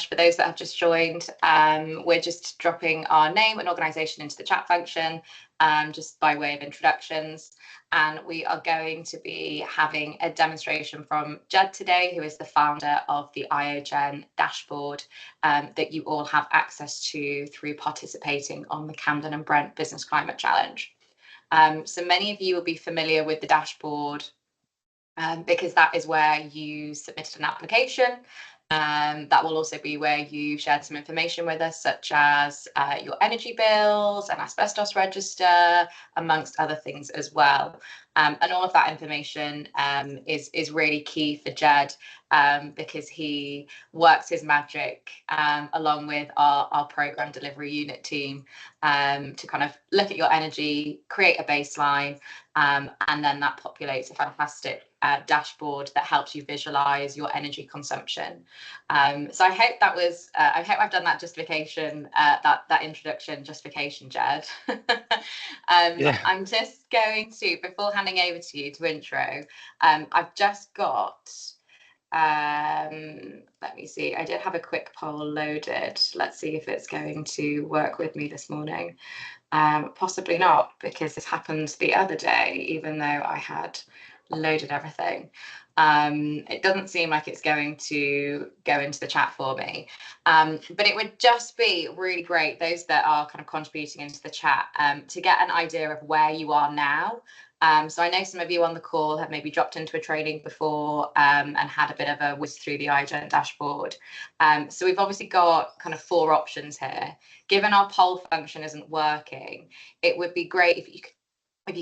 for those that have just joined, we're just dropping our name and organisation into the chat function, just by way of introductions. And we are going to be having a demonstration from Jed today, who is the founder of the Iogen dashboard that you all have access to through participating on the Camden and Brent Business Climate Challenge. So many of you will be familiar with the dashboard because that is where you submitted an application. That will also be where you shared some information with us, such as your energy bills, an asbestos register, amongst other things as well. And all of that information is really key for Jed because he works his magic along with our program delivery unit team to kind of look at your energy, create a baseline, and then that populates a fantastic dashboard that helps you visualize your energy consumption. So I hope that was, I hope I've done that justification, that introduction justification, Jed. Yeah. I'm just going to, before handing over to you to intro, I've just got, let me see, I did have a quick poll loaded. Let's see if it's going to work with me this morning. Possibly not, because this happened the other day, even though I had loaded everything. It doesn't seem like it's going to go into the chat for me, but it would just be really great, those that are kind of contributing into the chat, to get an idea of where you are now. So I know some of you on the call have maybe dropped into a training before and had a bit of a whiz through the Iogen dashboard. So we've obviously got kind of 4 options here. Given our poll function isn't working, it would be great if you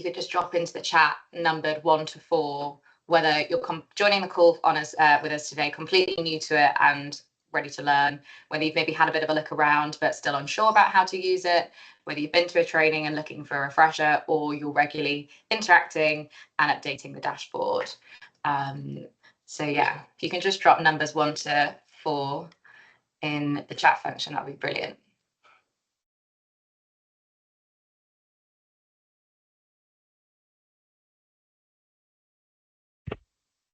could just drop into the chat numbered 1 to 4, whether you're joining the call on us with us today, completely new to it and ready to learn, whether you've maybe had a bit of a look around but still unsure about how to use it, whether you've been to a training and looking for a refresher, or you're regularly interacting and updating the dashboard. So yeah, if you can just drop numbers 1 to 4 in the chat function, that'd be brilliant.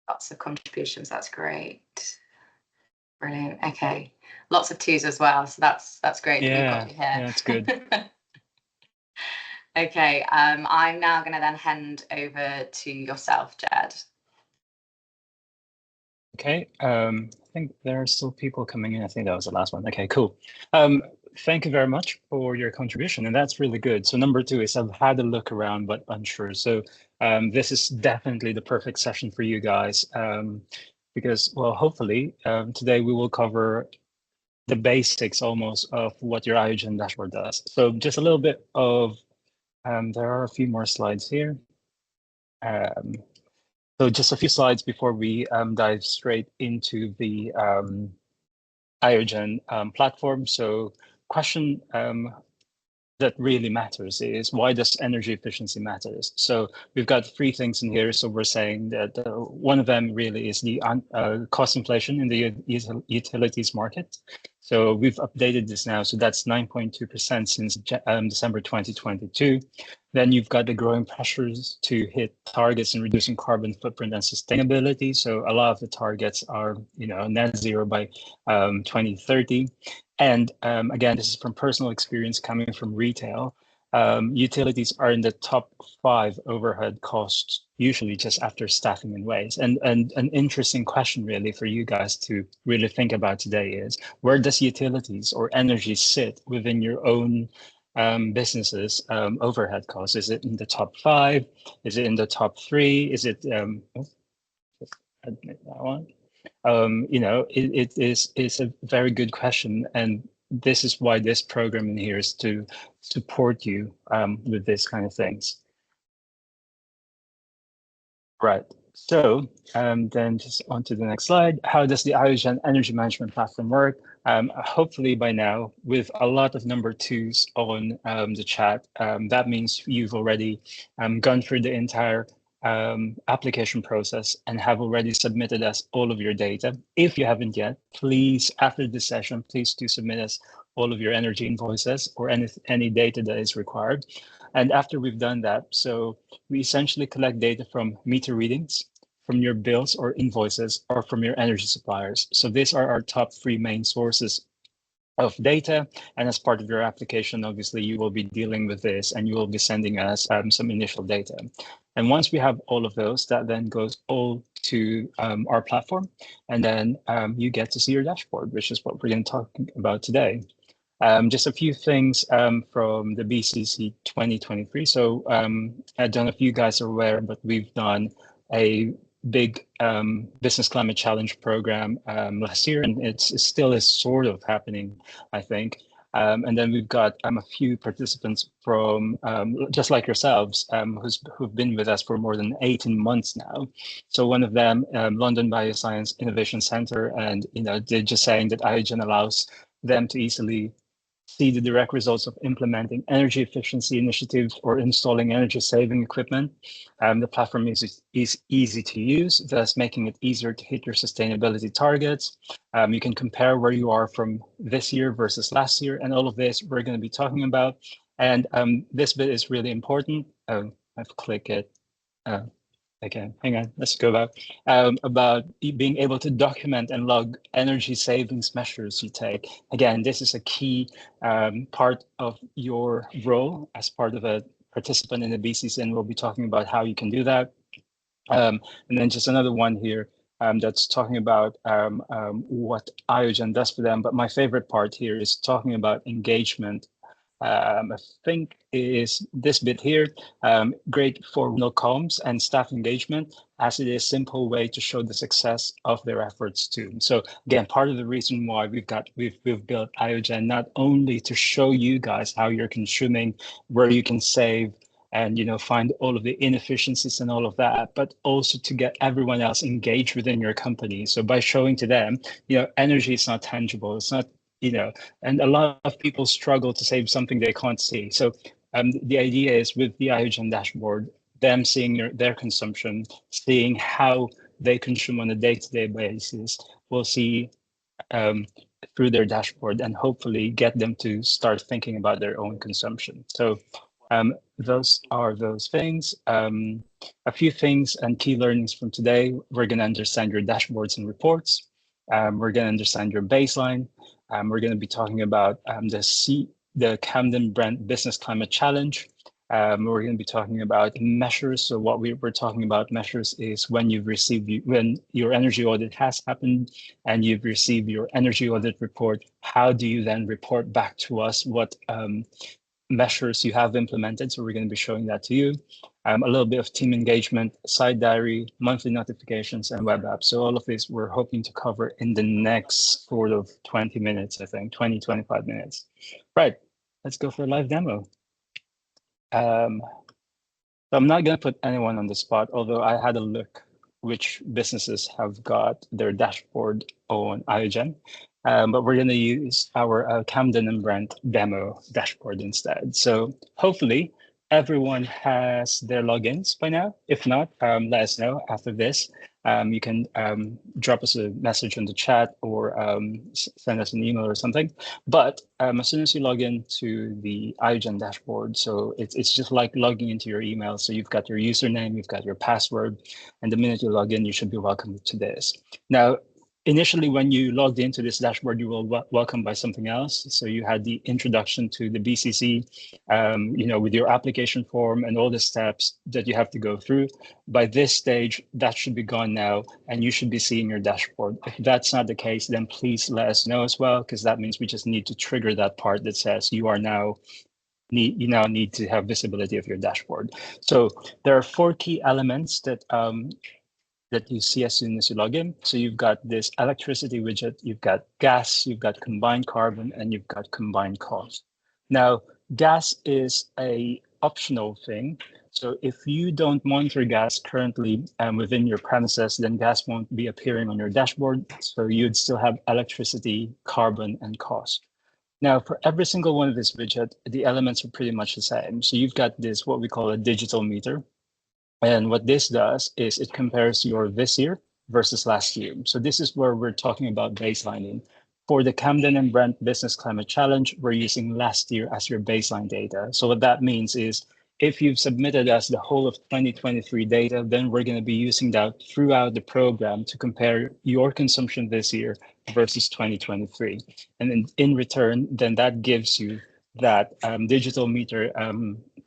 Lots of contributions, that's great. Brilliant. Okay, lots of 2s as well, so that's great. Yeah, that you've got me here. yeah, that's good. Okay, I'm now going to then hand over to yourself, Jed. Okay, I think there are still people coming in. I think that was the last one. Okay, cool. Thank you very much for your contribution, and that's really good. So number 2 is I've had a look around but unsure. So this is definitely the perfect session for you guys because, well, hopefully today we will cover the basics almost of what your Iogen dashboard does. So just a little bit of, there are a few more slides here. So just a few slides before we dive straight into the Iogen platform. So question that really matters is, why does energy efficiency matters? So we've got 3 things in here. So we're saying that one of them really is the cost inflation in the utilities market. So we've updated this now. So that's 9.2% since December 2022. Then you've got the growing pressures to hit targets in reducing carbon footprint and sustainability. So a lot of the targets are, net zero by 2030. And again, this is from personal experience coming from retail. Utilities are in the top 5 overhead costs, usually just after staffing and waste. And an interesting question really for you guys to really think about today is, where does utilities or energy sit within your own businesses overhead costs? Is it in the top 5? Is it in the top 3? Is it, just admit that one. It's a very good question, and this is why this program in here is to support you with this kind of things. Right. So then just on to the next slide. How does the Iogen energy management platform work? Hopefully by now, with a lot of number 2s on the chat, that means you've already gone through the entire application process and have already submitted us all of your data. If you haven't yet, please, after this session, please do submit us all of your energy invoices or any data that is required. And after we've done that, so we essentially collect data from meter readings, from your bills or invoices, or from your energy suppliers. So these are our top 3 main sources of data. And as part of your application, obviously, you will be dealing with this and you will be sending us some initial data. And once we have all of those, that then goes all to our platform. And then you get to see your dashboard, which is what we're going to talk about today. Just a few things from the BCC 2023. So I don't know if you guys are aware, but we've done a big business climate challenge program last year, and it still is sort of happening, I think. And then we've got a few participants from just like yourselves who've been with us for more than 18 months now. So one of them, London Bioscience Innovation Center, and they're just saying that Iogen allows them to easily see the direct results of implementing energy efficiency initiatives or installing energy saving equipment. The platform is easy to use, thus making it easier to hit your sustainability targets. You can compare where you are from this year versus last year, and all of this we're going to be talking about. And this bit is really important. I've clicked it. Okay, hang on, let's go back. About being able to document and log energy savings measures you take. Again, this is a key part of your role as part of a participant in the BCC, and we'll be talking about how you can do that. And then just another one here that's talking about what Iogen does for them. But my favorite part here is talking about engagement. I think is this bit here, great for comms and staff engagement, as it is a simple way to show the success of their efforts too. So again, part of the reason why we've built Iogen, not only to show you guys how you're consuming, where you can save, and find all of the inefficiencies and all of that, but also to get everyone else engaged within your company. So by showing to them, energy is not tangible, it's not, and a lot of people struggle to save something they can't see. So the idea is with the Iogen dashboard, them seeing their consumption, seeing how they consume on a day-to-day basis, we'll see through their dashboard and hopefully get them to start thinking about their own consumption. So those are those things. A few things and key learnings from today. We're going to understand your dashboards and reports. We're going to understand your baseline. We're going to be talking about the Camden Brent Business Climate Challenge. We're going to be talking about measures. So what we're talking about measures is when your energy audit has happened and you've received your energy audit report, how do you then report back to us what measures you have implemented? So we're going to be showing that to you. A little bit of team engagement, side diary, monthly notifications, and web apps. So all of this we're hoping to cover in the next sort of 20 minutes, I think, 20, 25 minutes. Right, let's go for a live demo. So I'm not going to put anyone on the spot, although I had a look which businesses have got their dashboard on Iogen. But we're going to use our Camden and Brent demo dashboard instead. So hopefully everyone has their logins by now. If not, let us know after this. You can drop us a message in the chat or send us an email or something. But as soon as you log into the Iogen dashboard, so it's just like logging into your email. So you've got your username, you've got your password, and the minute you log in, you should be welcomed to this. Now, initially, when you logged into this dashboard, you were welcomed by something else. So you had the introduction to the BCC, with your application form and all the steps that you have to go through. By this stage, that should be gone now, and you should be seeing your dashboard. If that's not the case, then please let us know as well, because that means we just need to trigger that part that says you now need to have visibility of your dashboard. So there are 4 key elements that you see as soon as you log in. So you've got this electricity widget, you've got gas, you've got combined carbon, and you've got combined cost. Now, gas is a optional thing. So if you don't monitor gas currently within your premises, then gas won't be appearing on your dashboard. So you'd still have electricity, carbon, and cost. Now, for every single one of this widget, the elements are pretty much the same. So you've got this, what we call a digital meter. And what this does is it compares your this year versus last year. So this is where we're talking about baselining. For the Camden and Brent Business Climate Challenge, we're using last year as your baseline data. So what that means is if you've submitted us the whole of 2023 data, then we're going to be using that throughout the program to compare your consumption this year versus 2023. And in return, then that gives you that digital meter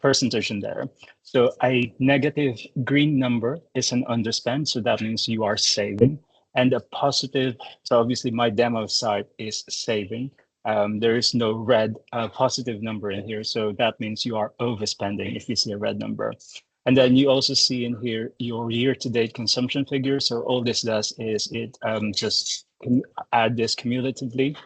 percentage in there. So a negative green number is an underspend. So that means you are saving. And a positive, so obviously my demo side is saving. There is no red positive number in here. So that means you are overspending if you see a red number. And then you also see in here your year-to-date consumption figure. So all this does is it just add this cumulatively.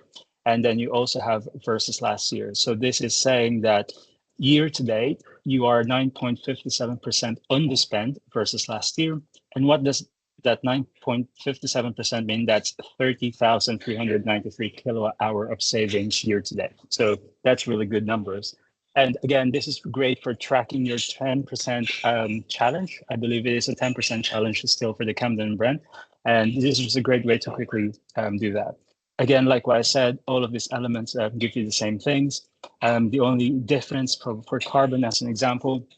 And then you also have versus last year. So this is saying that year-to-date, you are 9.57% underspend versus last year. And what does that 9.57% mean? That's 30,393 kilowatt hour of savings year to date. So that's really good numbers. And again, this is great for tracking your 10% challenge. I believe it is a 10% challenge still for the Camden and Brent. And this is a great way to quickly do that. Again, like what I said, all of these elements give you the same things. The only difference for carbon, as an example,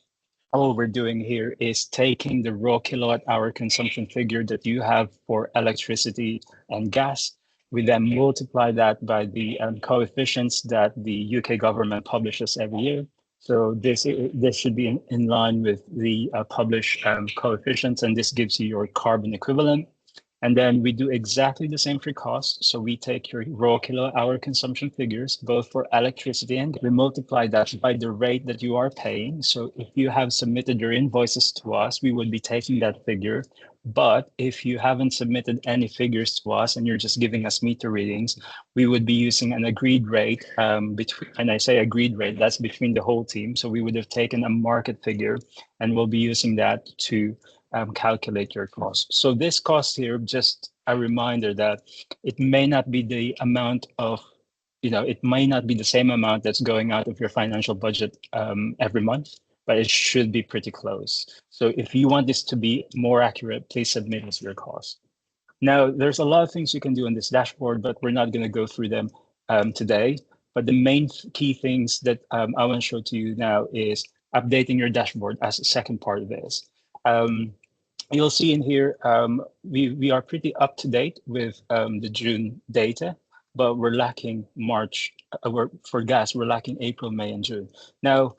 all we're doing here is taking the raw kilowatt hour consumption figure that you have for electricity and gas. We then multiply that by the coefficients that the UK government publishes every year. So this should be in line with the published coefficients, and this gives you your carbon equivalent. And then we do exactly the same for cost. So we take your raw kilowatt hour consumption figures, both for electricity and we multiply that by the rate that you are paying. So if you have submitted your invoices to us, we would be taking that figure. But if you haven't submitted any figures to us and you're just giving us meter readings, we would be using an agreed rate between, and I say agreed rate, that's between the whole team. So we would have taken a market figure and we'll be using that to calculate your cost. So this cost here, just a reminder that it may not be the amount of, it may not be the same amount that's going out of your financial budget every month, but it should be pretty close. So if you want this to be more accurate, please submit us your cost. Now, there's a lot of things you can do on this dashboard, but we're not going to go through them today. But the main key things that I want to show to you now is updating your dashboard as a second part of this. You'll see in here, we are pretty up to date with the June data, but we're lacking March. For gas, we're lacking April, May, and June. Now,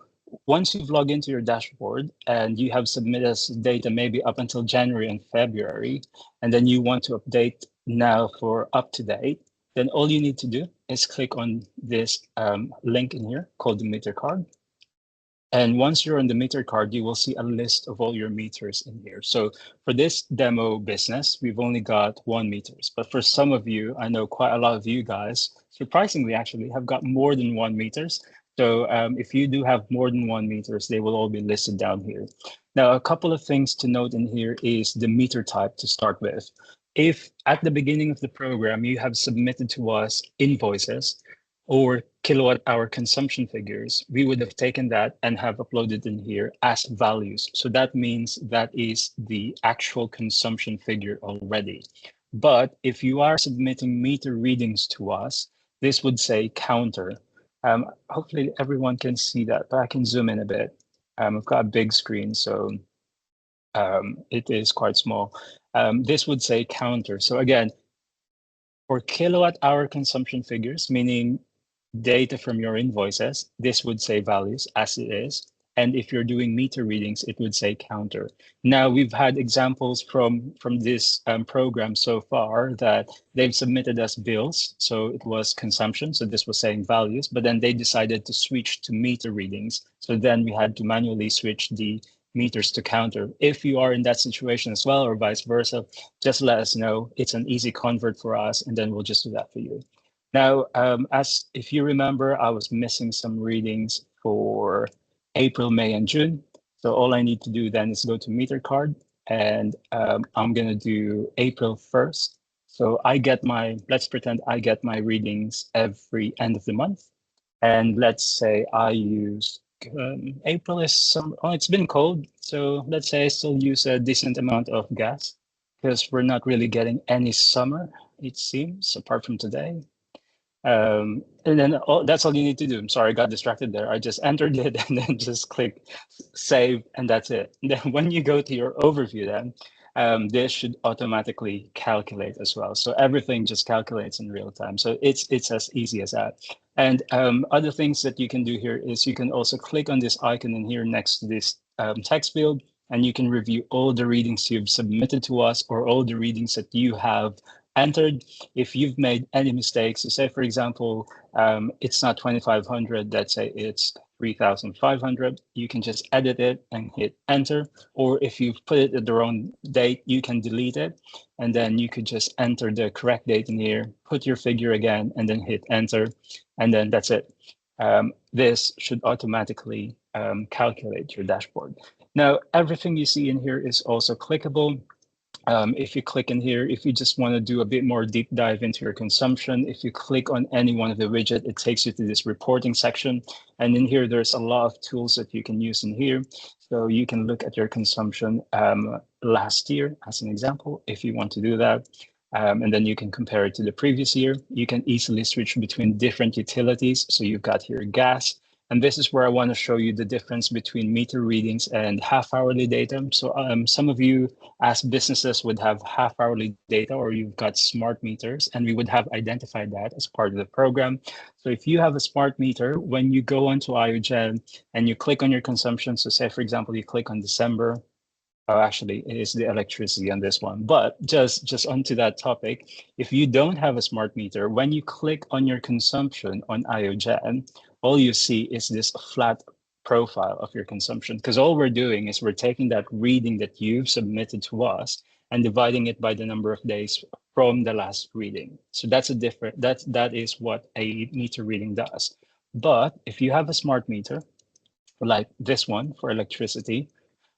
once you've logged into your dashboard and you have submitted us data maybe up until January and February, and then you want to update now for up to date, then all you need to do is click on this link in here called the meter card. And once you're on the meter card, you will see a list of all your meters in here. So for this demo business, we've only got 1 meters. But for some of you, I know quite a lot of you guys, surprisingly actually, have got more than 1 meters. So if you do have more than 1 meters, they will all be listed down here. Now, a couple of things to note in here is the meter type to start with. If at the beginning of the program, you have submitted to us invoices, or kilowatt hour consumption figures, we would have taken that and have uploaded in here as values. So that means that is the actual consumption figure already. But if you are submitting meter readings to us, this would say counter. Hopefully everyone can see that, but I can zoom in a bit. I've got a big screen, so it is quite small. This would say counter. So again, for kilowatt hour consumption figures, meaning data from your invoices, this would say values as it is. And if you're doing meter readings, it would say counter. Now, we've had examples from this program so far that they've submitted us bills. So it was consumption. So this was saying values, but then they decided to switch to meter readings. So then we had to manually switch the meters to counter. If you are in that situation as well, or vice versa, just let us know. It's an easy convert for us, and then we'll just do that for you. Now, as if you remember, I was missing some readings for April, May, and June. So all I need to do then is go to meter card, and I'm going to do April 1st. So I get let's pretend I get my readings every end of the month. And let's say I use, April is it's been cold. So let's say I still use a decent amount of gas because we're not really getting any summer, it seems, apart from today. And then that's all you need to do. I'm sorry, I got distracted there. I just entered it and then just click save, and that's it. And then when you go to your overview, then this should automatically calculate as well. So everything just calculates in real time. So it's as easy as that. And other things that you can do here is you can also click on this icon in here next to this text field, and you can review all the readings you've submitted to us or all the readings that you have entered. If you've made any mistakes, so say for example, it's not 2,500, let's say it's 3,500, you can just edit it and hit enter. Or if you've put it at the wrong date, you can delete it. And then you could just enter the correct date in here, put your figure again, and then hit enter. And then that's it. This should automatically calculate your dashboard. Now, everything you see in here is also clickable. If you click in here, if you just want to do a bit more deep dive into your consumption, if you click on any one of the widget, it takes you to this reporting section. And in here, there's a lot of tools that you can use in here. So you can look at your consumption last year as an example, if you want to do that. And then you can compare it to the previous year. You can easily switch between different utilities. So you've got here gas. And this is where I want to show you the difference between meter readings and half-hourly data. So some of you as businesses would have half-hourly data, or you've got smart meters, and we would have identified that as part of the program. So if you have a smart meter, when you go onto IOGen and you click on your consumption, so say, for example, you click on December, actually, it is the electricity on this one. But just onto that topic, if you don't have a smart meter, when you click on your consumption on IOGen, all you see is this flat profile of your consumption, because all we're doing is we're taking that reading that you've submitted to us and dividing it by the number of days from the last reading. So that's a different, that is what a meter reading does. But if you have a smart meter, like this one for electricity,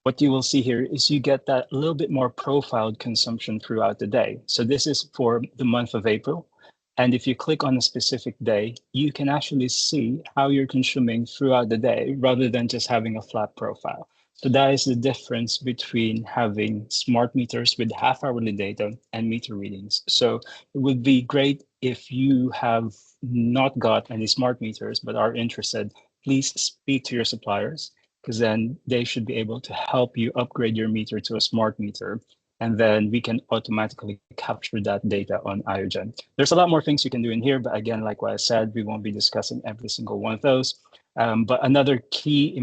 what you will see here is you get that little bit more profiled consumption throughout the day. So this is for the month of April. And if you click on a specific day, you can actually see how you're consuming throughout the day rather than just having a flat profile. So that is the difference between having smart meters with half-hourly data and meter readings. So it would be great if you have not got any smart meters but are interested, please speak to your suppliers, because then they should be able to help you upgrade your meter to a smart meter. And then we can automatically capture that data on IOGen. There's a lot more things you can do in here, but again, like what I said, we won't be discussing every single one of those. But another key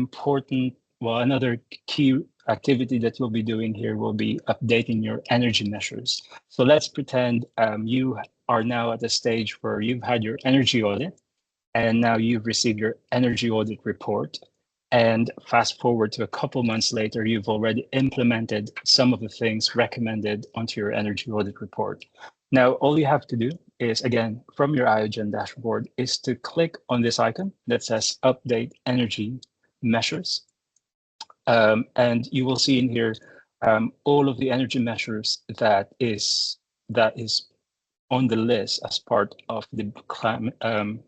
activity that you'll be doing here will be updating your energy measures. So let's pretend you are now at a stage where you've had your energy audit, and now you've received your energy audit report. And fast forward to a couple months later, you've already implemented some of the things recommended onto your energy audit report. Now, all you have to do is, again, from your IOGen dashboard, is to click on this icon that says Update Energy Measures. And you will see in here all of the energy measures that is on the list as part of the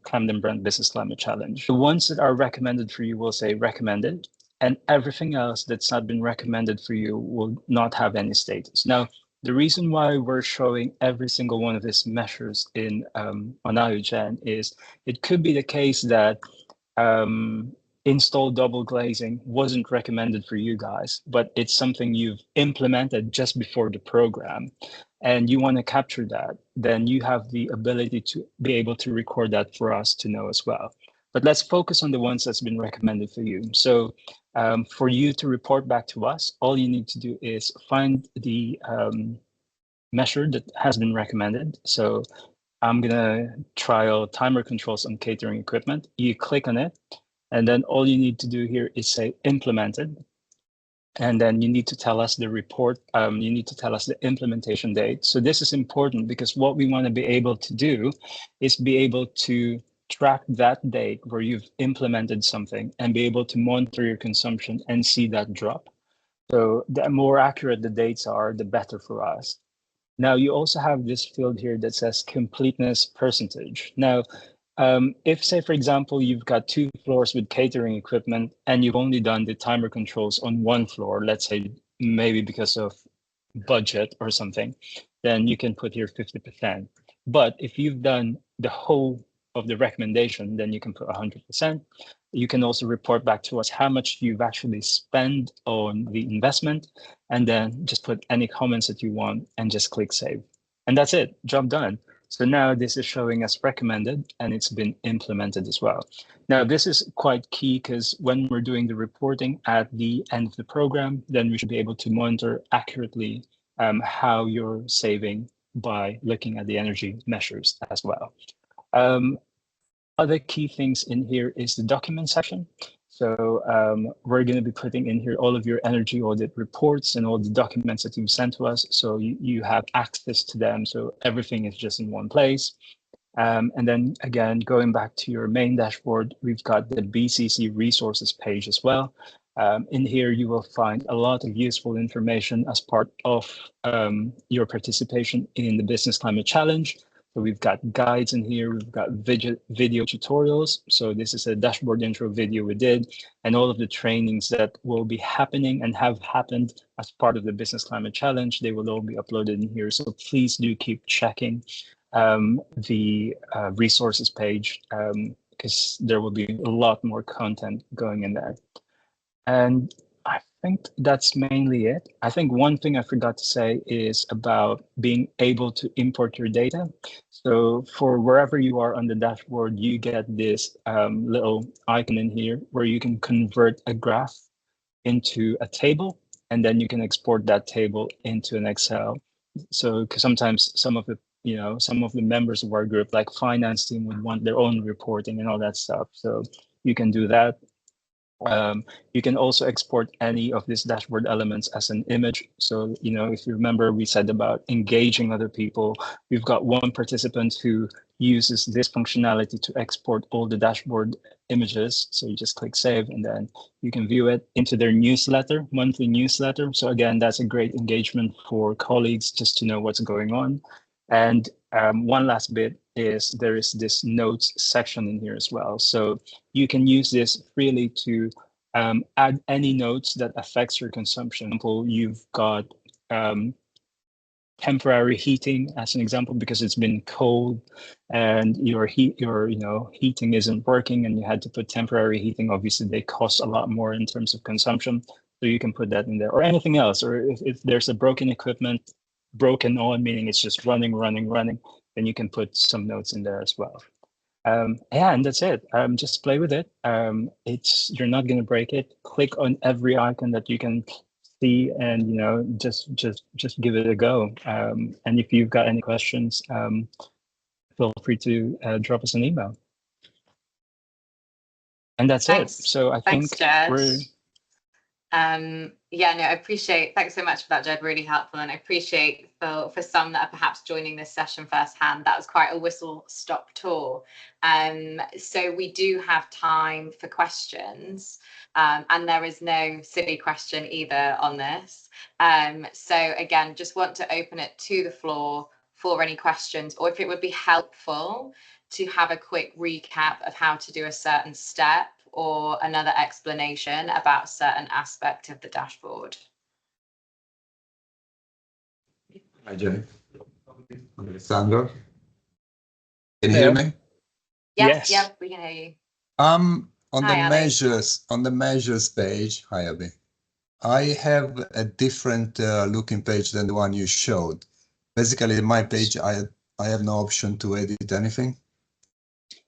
Camden Brent Business Climate Challenge. The ones that are recommended for you will say recommended, and everything else that's not been recommended for you will not have any status. Now, the reason why we're showing every single one of these measures in on IOGen is it could be the case that install double glazing wasn't recommended for you guys, but it's something you've implemented just before the program and you want to capture that, then you have the ability to be able to record that for us to know as well. But let's focus on the ones that's been recommended for you. So for you to report back to us, all you need to do is find the measure that has been recommended. So I'm gonna trial timer controls on catering equipment. You click on it, and then all you need to do here is say implemented. And then you need to tell us the report, you need to tell us the implementation date. So this is important because what we want to be able to do is be able to track that date where you've implemented something and be able to monitor your consumption and see that drop. So the more accurate the dates are, the better for us. Now you also have this field here that says completeness percentage. Now, if say, for example, you've got 2 floors with catering equipment and you've only done the timer controls on 1 floor, let's say maybe because of budget or something, then you can put here 50%. But if you've done the whole of the recommendation, then you can put 100%. You can also report back to us how much you've actually spent on the investment, and then just put any comments that you want and just click save. And that's it, job done. So now this is showing as recommended, and it's been implemented as well. Now, this is quite key because when we're doing the reporting at the end of the program, then we should be able to monitor accurately how you're saving by looking at the energy measures as well. Other key things in here is the document section. So we're going to be putting in here all of your energy audit reports and all the documents that you've sent to us. So you have access to them. So everything is just in one place. And then again, going back to your main dashboard, we've got the BCC resources page as well. In here, you will find a lot of useful information as part of your participation in the Business Climate Challenge. So we've got guides in here, we've got video tutorials. So this is a dashboard intro video we did, and all of the trainings that will be happening and have happened as part of the Business Climate Challenge, they will all be uploaded in here. So please do keep checking the resources page because there will be a lot more content going in there. And I think that's mainly it. I think one thing I forgot to say is about being able to import your data. So for wherever you are on the dashboard, you get this little icon in here where you can convert a graph into a table, and then you can export that table into an Excel. So because sometimes some of the members of our group, like finance team, would want their own reporting and all that stuff. So you can do that. You can also export any of these dashboard elements as an image. So, if you remember, we said about engaging other people. We've got one participant who uses this functionality to export all the dashboard images. So you just click save, and then you can view it into their newsletter, monthly newsletter. So again, that's a great engagement for colleagues just to know what's going on. And one last bit is there is this notes section in here as well. So you can use this freely to add any notes that affects your consumption. For example, you've got temporary heating as an example because it's been cold and your heating isn't working and you had to put temporary heating. Obviously, they cost a lot more in terms of consumption. So you can put that in there, or anything else. Or if there's a broken equipment, broken on, meaning it's just running, then you can put some notes in there as well. Yeah, and that's it. Just play with it. You're not going to break it. Click on every icon that you can see, and just give it a go. And if you've got any questions, feel free to drop us an email. And that's it. So I think we're. Yeah, no, I appreciate, thanks so much for that, Jed, really helpful. And I appreciate for some that are perhaps joining this session firsthand, that was quite a whistle-stop tour. So we do have time for questions, and there is no silly question either on this. So again, just want to open it to the floor for any questions, or if it would be helpful to have a quick recap of how to do a certain step or another explanation about a certain aspect of the dashboard. Hi, Jenny. Alessandro. Can you hear me? Yes, yeah, we can hear you. On Hi, the measures page, hi Abby. I have a different looking page than the one you showed. Basically, in my page, I have no option to edit anything.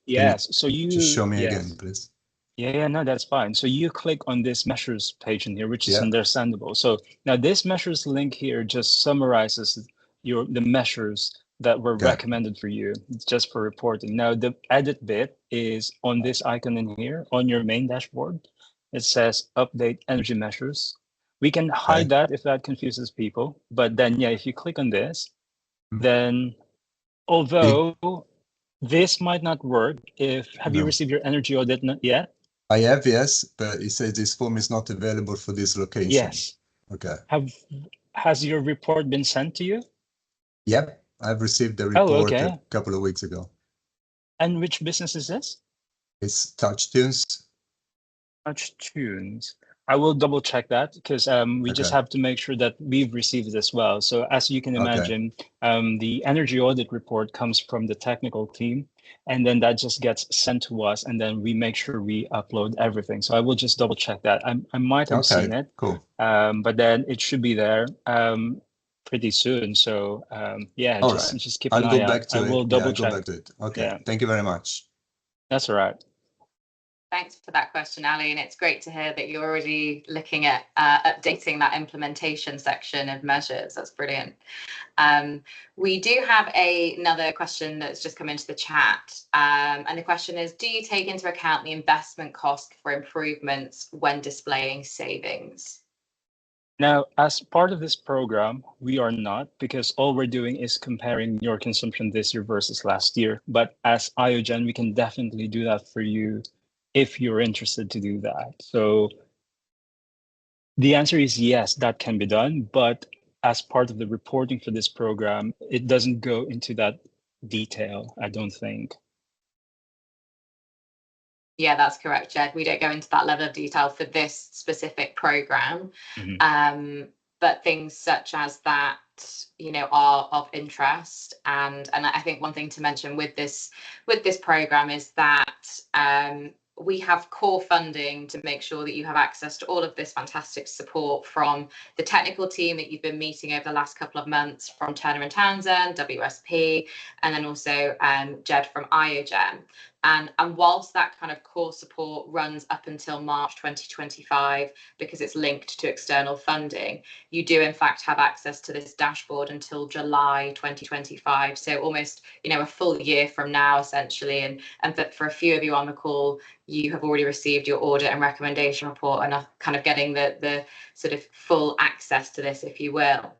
Yes, so you just show me again, please. Yeah, no, that's fine. So you click on this measures page in here, which is understandable. So now this measures link here just summarizes the measures that were recommended for you just for reporting. Now the edit bit is on this icon in here on your main dashboard. It says update energy measures. We can hide that if that confuses people, but then if you click on this, then although this might not work have you received your energy audit yet? I have, yes, but it says this form is not available for this location. Yes. Okay. Has your report been sent to you? Yep, I've received the report a couple of weeks ago. And which business is this? It's TouchTunes. TouchTunes. I will double check that because we just Okay. have to make sure that we've received it as well. So as you can imagine, the energy audit report comes from the technical team, and then that just gets sent to us, and then we make sure we upload everything. So I will just double check that. I might have seen it, cool. But then it should be there pretty soon. So yeah, All just right. just keep an I'll eye go out. back to I it. will Yeah, double I'll go check. back to it. Okay. Yeah. Thank you very much. That's all right. Thanks for that question, Ali, and it's great to hear that you're already looking at updating that implementation section of measures. That's brilliant. We do have another question that's just come into the chat, and the question is, do you take into account the investment cost for improvements when displaying savings? Now, as part of this program, we are not, because all we're doing is comparing your consumption this year versus last year. But as Iogen, we can definitely do that for you if you're interested to do that. So the answer is yes, that can be done. But as part of the reporting for this program, it doesn't go into that detail, I don't think. Yeah, that's correct, Jed. We don't go into that level of detail for this specific program. But things such as that, are of interest. And I think one thing to mention with this program is that we have core funding to make sure that you have access to all of this fantastic support from the technical team that you've been meeting over the last couple of months, from Turner and Townsend, WSP, and then also Jed from Iogen. And whilst that kind of core support runs up until March 2025, because it's linked to external funding, you do in fact have access to this dashboard until July 2025. So almost, a full year from now, essentially. And for a few of you on the call, you have already received your audit and recommendation report and are kind of getting the sort of full access to this, if you will.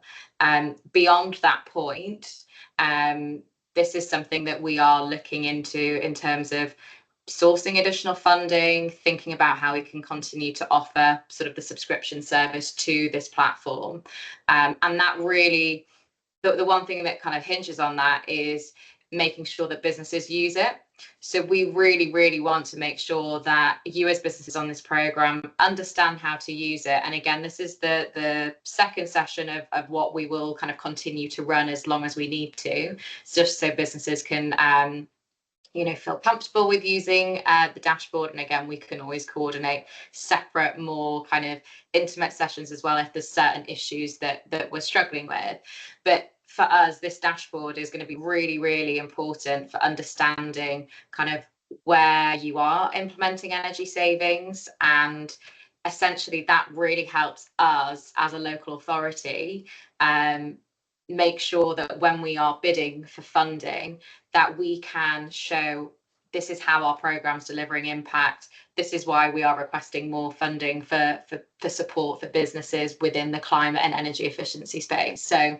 Beyond that point, this is something that we are looking into in terms of sourcing additional funding, thinking about how we can continue to offer sort of the subscription service to this platform. And that really, the one thing that kind of hinges on that is making sure that businesses use it. So we really, really want to make sure that you as businesses on this program understand how to use it. And again, this is the second session of what we will kind of continue to run as long as we need to, just so businesses can feel comfortable with using the dashboard. And again, we can always coordinate separate, more kind of intimate sessions as well if there's certain issues that we're struggling with. But for us, this dashboard is going to be really, really important for understanding kind of where you are implementing energy savings. And essentially that really helps us as a local authority make sure that when we are bidding for funding, that we can show this is how our program's delivering impact. This is why we are requesting more funding for support for businesses within the climate and energy efficiency space. So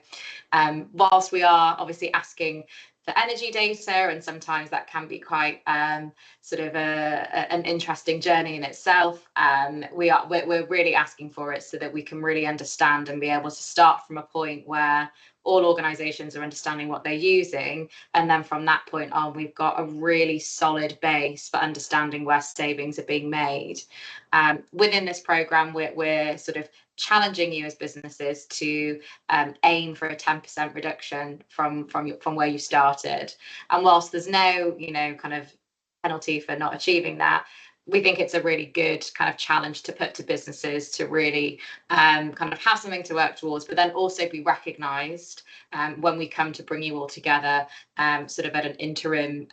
whilst we are obviously asking for energy data, and sometimes that can be quite sort of an interesting journey in itself, we're really asking for it so that we can really understand and be able to start from a point where all organizations are understanding what they're using, and then from that point on we've got a really solid base for understanding where savings are being made. Within this program, we're sort of challenging you as businesses to aim for a 10% reduction from where you started. And whilst there's no kind of penalty for not achieving that, we think it's a really good kind of challenge to put to businesses to really kind of have something to work towards, but then also be recognised when we come to bring you all together sort of at an interim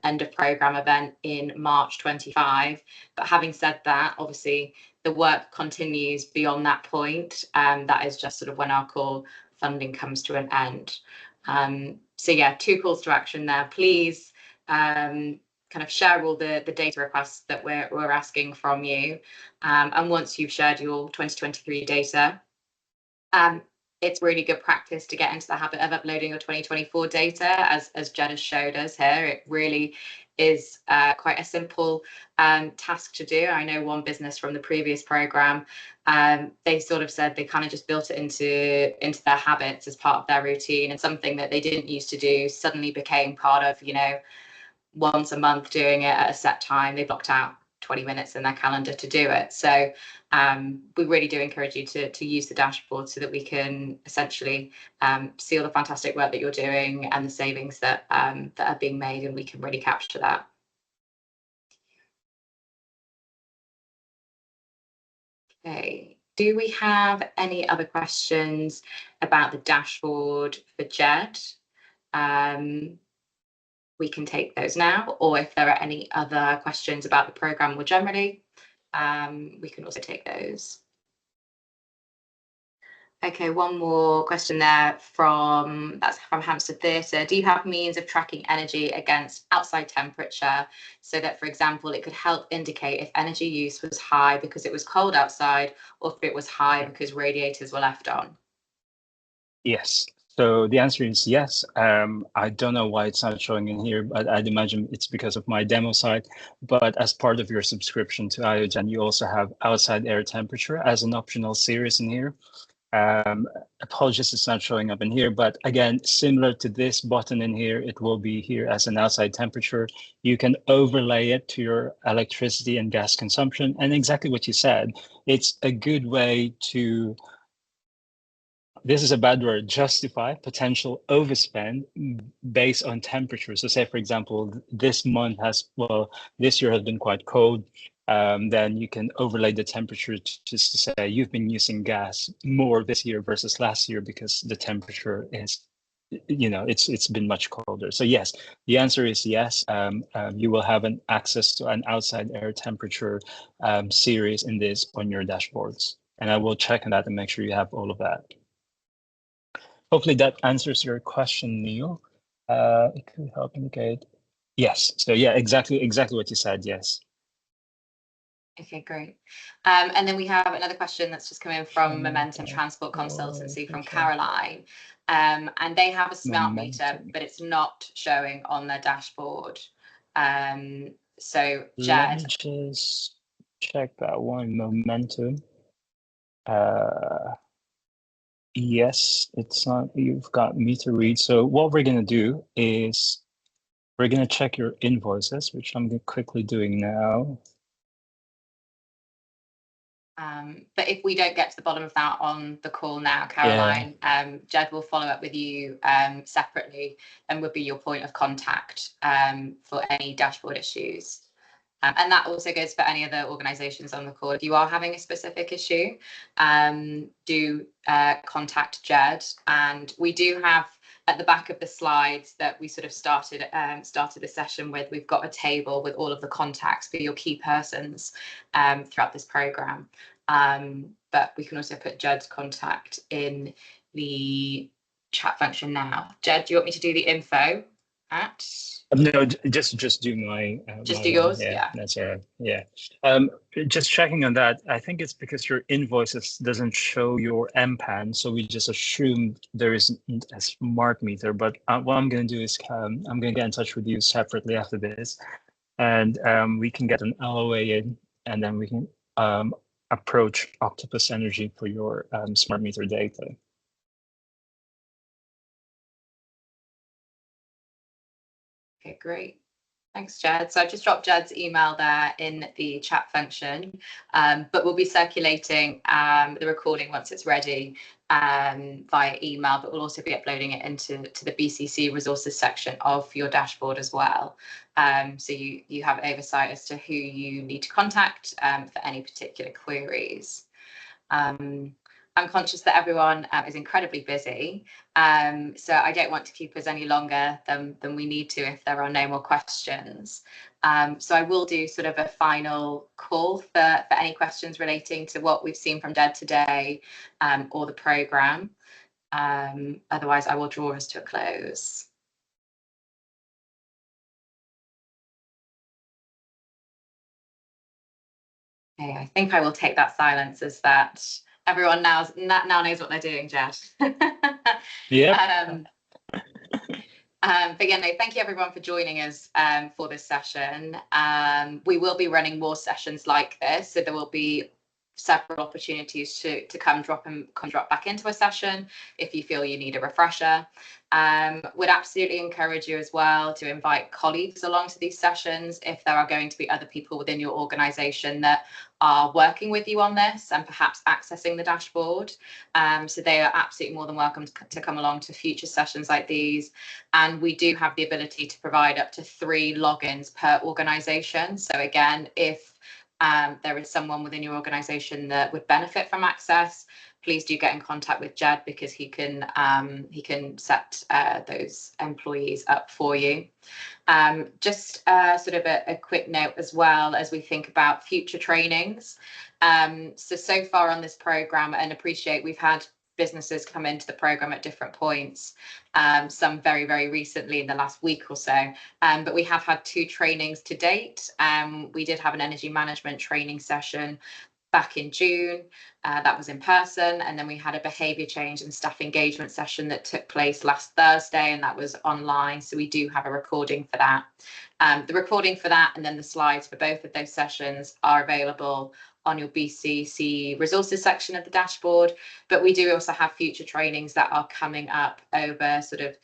end of programme event in March 25. But having said that, obviously the work continues beyond that point. That is just sort of when our core funding comes to an end. So yeah, 2 calls to action there. Please kind of share all the data requests that we're asking from you. And once you've shared your 2023 data, it's really good practice to get into the habit of uploading your 2024 data, as Jed has showed us here. It really is quite a simple task to do. I know one business from the previous program, they sort of said they kind of just built it into their habits as part of their routine, and something that they didn't used to do suddenly became part of, once a month doing it at a set time. They blocked out 20 minutes in their calendar to do it. So we really do encourage you to use the dashboard so that we can essentially see all the fantastic work that you're doing and the savings that are being made, and we can really capture that. Okay, do we have any other questions about the dashboard for Jed? We can take those now, or if there are any other questions about the programme more generally, we can also take those. Okay, one more question there that's from Hamster Theatre. Do you have means of tracking energy against outside temperature so that, for example, it could help indicate if energy use was high because it was cold outside, or if it was high because radiators were left on? Yes. So the answer is yes. I don't know why it's not showing in here, but I'd imagine it's because of my demo site. But as part of your subscription to Iogen, you also have outside air temperature as an optional series in here. Apologies, it's not showing up in here, but again, similar to this button in here, it will be here as an outside temperature. You can overlay it to your electricity and gas consumption. And exactly what you said, it's a good way to, this is a bad word, justify potential overspend based on temperature. So say, for example, this month this year has been quite cold. Then you can overlay the temperature just to say you've been using gas more this year versus last year because the temperature is, it's been much colder. So yes, the answer is yes. You will have an access to an outside air temperature series in this on your dashboards. And I will check on that and make sure you have all of that. Hopefully that answers your question, Neil. It could help indicate. Yes. So yeah, exactly what you said. Yes. Okay, great. And then we have another question that's just come in from Momentum Transport Consultancy from Caroline. And they have a smart meter, but it's not showing on their dashboard. So Jed, let me just check that one. Momentum. Yes, it's not, you've got meter read. So what we're going to do is we're going to check your invoices, which I'm quickly doing now. But if we don't get to the bottom of that on the call now, Caroline, Jed will follow up with you separately and would be your point of contact for any dashboard issues. And that also goes for any other organisations on the call. If you are having a specific issue, do contact Jed. And we do have at the back of the slides that we sort of started the session with, we've got a table with all of the contacts for your key persons throughout this programme. But we can also put Jed's contact in the chat function now. Jed, do you want me to do the info at? No, just do my. Just do yours. Yeah, that's all right. Yeah. Just checking on that. I think it's because your invoices doesn't show your MPAN, so we just assume there isn't a smart meter. But what I'm going to do is I'm going to get in touch with you separately after this, and we can get an LOA in, and then we can approach Octopus Energy for your smart meter data. Okay, great. Thanks, Jed. So I've just dropped Jed's email there in the chat function, but we'll be circulating the recording once it's ready via email, but we'll also be uploading it into the BCC resources section of your dashboard as well. So you have oversight as to who you need to contact for any particular queries. I'm conscious that everyone is incredibly busy, so I don't want to keep us any longer than we need to if there are no more questions. So I will do sort of a final call for any questions relating to what we've seen from Jed today or the programme. Otherwise, I will draw us to a close. Okay, I think I will take that silence as that everyone now knows what they're doing, Jed. Yeah. But yeah, no, thank you everyone for joining us for this session. We will be running more sessions like this, so there will be several opportunities to come drop back into a session if you feel you need a refresher. Would absolutely encourage you as well to invite colleagues along to these sessions if there are going to be other people within your organisation that are working with you on this and perhaps accessing the dashboard. So they are absolutely more than welcome to come along to future sessions like these. And we do have the ability to provide up to 3 logins per organisation. So again, if there is someone within your organisation that would benefit from access, please do get in contact with Jed, because he can set those employees up for you. Just sort of a quick note as well as we think about future trainings. So far on this programme, and appreciate we've had businesses come into the programme at different points, some very, very recently in the last week or so, but we have had 2 trainings to date. We did have an energy management training session back in June, that was in person, and then we had a behaviour change and staff engagement session that took place last Thursday, and that was online, so we do have a recording for that. The recording for that and then the slides for both of those sessions are available on your BCC resources section of the dashboard, but we do also have future trainings that are coming up over sort of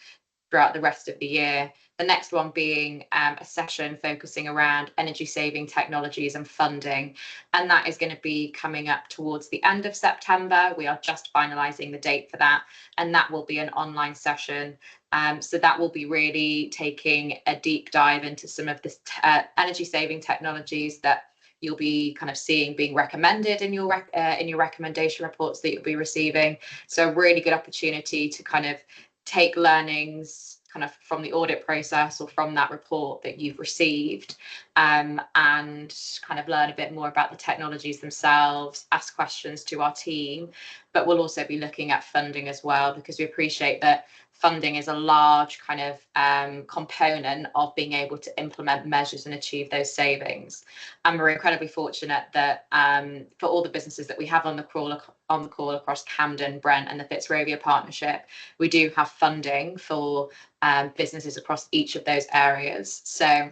throughout the rest of the year. The next one being a session focusing around energy saving technologies and funding, and that is going to be coming up towards the end of September. We are just finalising the date for that, and that will be an online session. So that will be really taking a deep dive into some of this energy saving technologies that you'll be kind of seeing being recommended in your recommendation reports that you'll be receiving. So a really good opportunity to kind of take learnings kind of from the audit process or from that report that you've received, and kind of learn a bit more about the technologies themselves, ask questions to our team. But we'll also be looking at funding as well, because we appreciate that funding is a large kind of component of being able to implement measures and achieve those savings. And we're incredibly fortunate that for all the businesses that we have on the call across Camden, Brent and the Fitzrovia partnership, we do have funding for businesses across each of those areas. So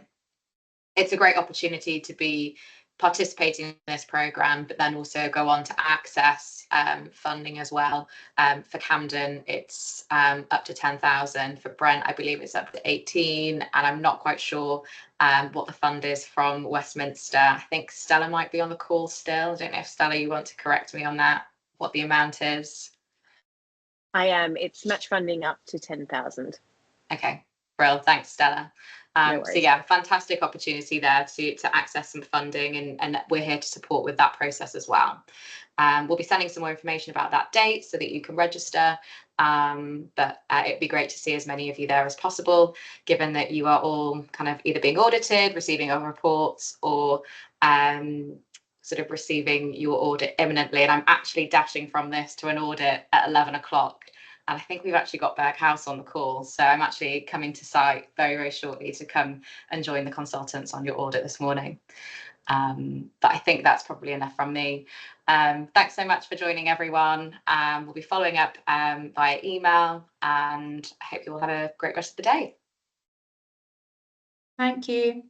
it's a great opportunity to be participating in this programme, but then also go on to access funding as well. For Camden, it's up to 10,000. For Brent, I believe it's up to 18, and I'm not quite sure what the fund is from Westminster. I think Stella might be on the call still. I don't know if Stella, you want to correct me on that, what the amount is. I am. It's match funding up to 10,000. Okay, brilliant. Thanks, Stella. No so yeah, fantastic opportunity there to access some funding, and we're here to support with that process as well. We'll be sending some more information about that date so that you can register, but it'd be great to see as many of you there as possible, given that you are all kind of either being audited, receiving our reports, or sort of receiving your audit imminently. And I'm actually dashing from this to an audit at 11 o'clock. And I think we've actually got Berghaus on the call. So I'm actually coming to site very, very shortly to come and join the consultants on your audit this morning. But I think that's probably enough from me. Thanks so much for joining, everyone. We'll be following up via email, and I hope you all have a great rest of the day. Thank you.